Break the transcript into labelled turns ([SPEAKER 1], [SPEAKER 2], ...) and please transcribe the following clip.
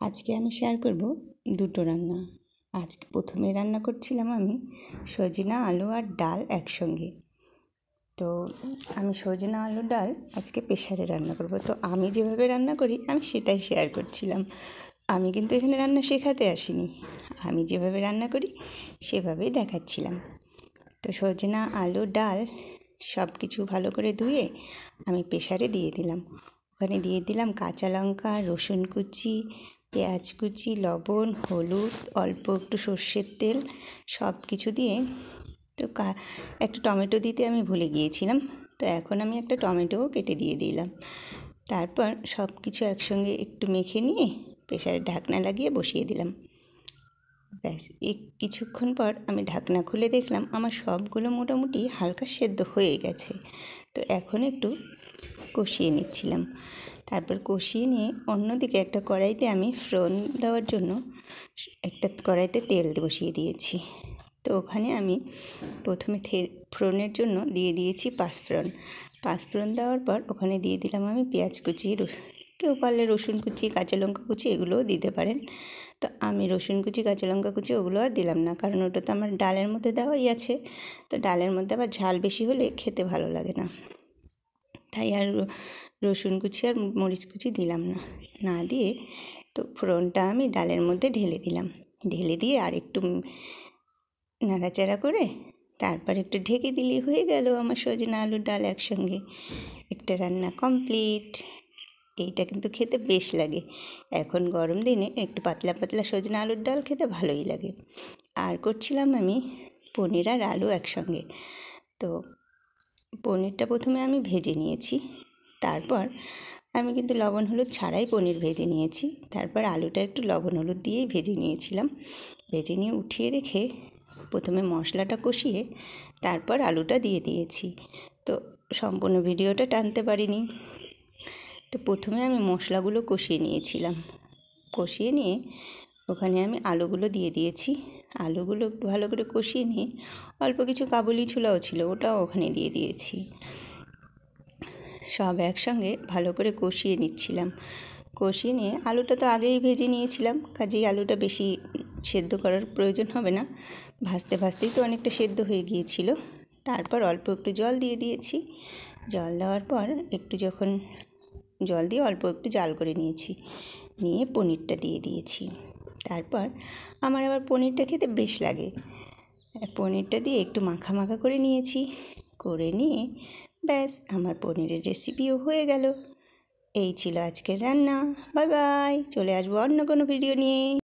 [SPEAKER 1] আজকে আমি শেয়ার করব দুটো রান্না। আজকে প্রথমে রান্না করছিলাম আমি সজনা আলু আর ডাল একসঙ্গে। তো আমি সজনা আলু ডাল আজকে প্রেশারে রান্না করব। তো আমি যেভাবে রান্না করি আমি সেটাই শেয়ার করছিলাম। আমি কিন্তু এখানে রান্না শেখাতে আসিনি, আমি যেভাবে রান্না করি সেভাবেই দেখাচ্ছিলাম। তো সজনা আলু ডাল সব কিছু ভালো করে ধুয়ে আমি প্রেশারে দিয়ে দিলাম। ওখানে দিয়ে দিলাম কাঁচা লঙ্কা, রসুন কুচি, পেঁয়াজ কুচি, লবণ, হলুদ, অল্প একটু সর্ষের তেল, সব কিছু দিয়ে তো একটা টমেটো দিতে আমি ভুলে গিয়েছিলাম, তো এখন আমি একটা টমেটোও কেটে দিয়ে দিলাম। তারপর সব কিছু একসঙ্গে একটু মেখে নিয়ে প্রেশারে ঢাকনা লাগিয়ে বসিয়ে দিলাম। ব্যাস কিছুক্ষণ পর আমি ঢাকনা খুলে দেখলাম আমার সবগুলো মোটামুটি হালকা সেদ্ধ হয়ে গেছে। তো এখন একটু কষিয়ে নিচ্ছিলাম। তারপর কষিয়ে নিয়ে অন্যদিকে একটা কড়াইতে আমি ফোড়ন দেওয়ার জন্য একটা কড়াইতে তেল বসিয়ে দিয়েছি। তো ওখানে আমি প্রথমে ফোড়নের জন্য দিয়ে দিয়েছি পাঁচফোড়ন দেওয়ার পর ওখানে দিয়ে দিলাম আমি পেঁয়াজ কুচি, কেউ পারলে রসুন কুচি, কাঁচা লঙ্কা কুচি এগুলোও দিতে পারেন। তো আমি রসুন কুচি, কাঁচা লঙ্কা কুচি ওগুলো আর দিলাম না, কারণ ওটা তো আমার ডালের মধ্যে দেওয়াই আছে। তো ডালের মধ্যে আবার ঝাল বেশি হলে খেতে ভালো লাগে না, তাই আর রসুন কুচি আর মরিচ কুচি দিলাম না দিয়ে তো ফোড়নটা আমি ডালের মধ্যে ঢেলে দিয়ে আর একটু নাড়াচাড়া করে তারপর একটু ঢেকে দিলেই হয়ে গেল আমার সজনা আলুর ডাল একসঙ্গে একটা রান্না কমপ্লিট। এইটা কিন্তু খেতে বেশ লাগে, এখন গরম দিনে একটু পাতলা পাতলা সজনা আলুর ডাল খেতে ভালোই লাগে। আর করছিলাম আমি পনির আর আলু একসঙ্গে। তো পনিরটা প্রথমে আমি ভেজে নিয়েছি, তারপর আমি কিন্তু লবণ হলুদ ছাড়াই পনির ভেজে নিয়েছি। তারপর আলুটা একটু লবণ হলুদ দিয়েই ভেজে নিয়েছিলাম। ভেজে নিয়ে উঠিয়ে রেখে প্রথমে মশলাটা কষিয়ে তারপর আলুটা দিয়ে দিয়েছি। তো সম্পূর্ণ ভিডিওটা টানতে পারিনি। তো প্রথমে আমি মশলাগুলো কষিয়ে নিয়েছিলাম, কষিয়ে নিয়ে ওখানে আমি আলুগুলো দিয়ে দিয়েছি। আলুগুলো একটু ভালো করে কষিয়ে নিয়ে অল্প কিছু কাবুলি ছোলাও ছিল, ওটাও ওখানে দিয়ে দিয়েছি। সব একসঙ্গে ভালো করে কষিয়ে নিচ্ছিলাম। কষিয়ে নিয়ে আলুটা তো আগেই ভেজে নিয়েছিলাম, কাজেই আলুটা বেশি সেদ্ধ করার প্রয়োজন হবে না, ভাজতে ভাজতেই তো অনেকটা সেদ্ধ হয়ে গিয়েছিল। তারপর অল্প একটু জল দিয়ে দিয়েছি। জল দেওয়ার পর একটু যখন জল দিয়ে অল্প একটু জাল করে নিয়ে পনিরটা দিয়ে দিয়েছি। তারপর আমার আবার পনিরটা খেতে বেশ লাগে, পনিরটা দিয়ে একটু মাখা মাখা করে নিয়েছি। করে নিয়ে ব্যাস আমার পনিরের রেসিপিও হয়ে গেল। এই ছিল আজকের রান্না। বাই বাই, চলে আসবো অন্য কোনো ভিডিও নিয়ে।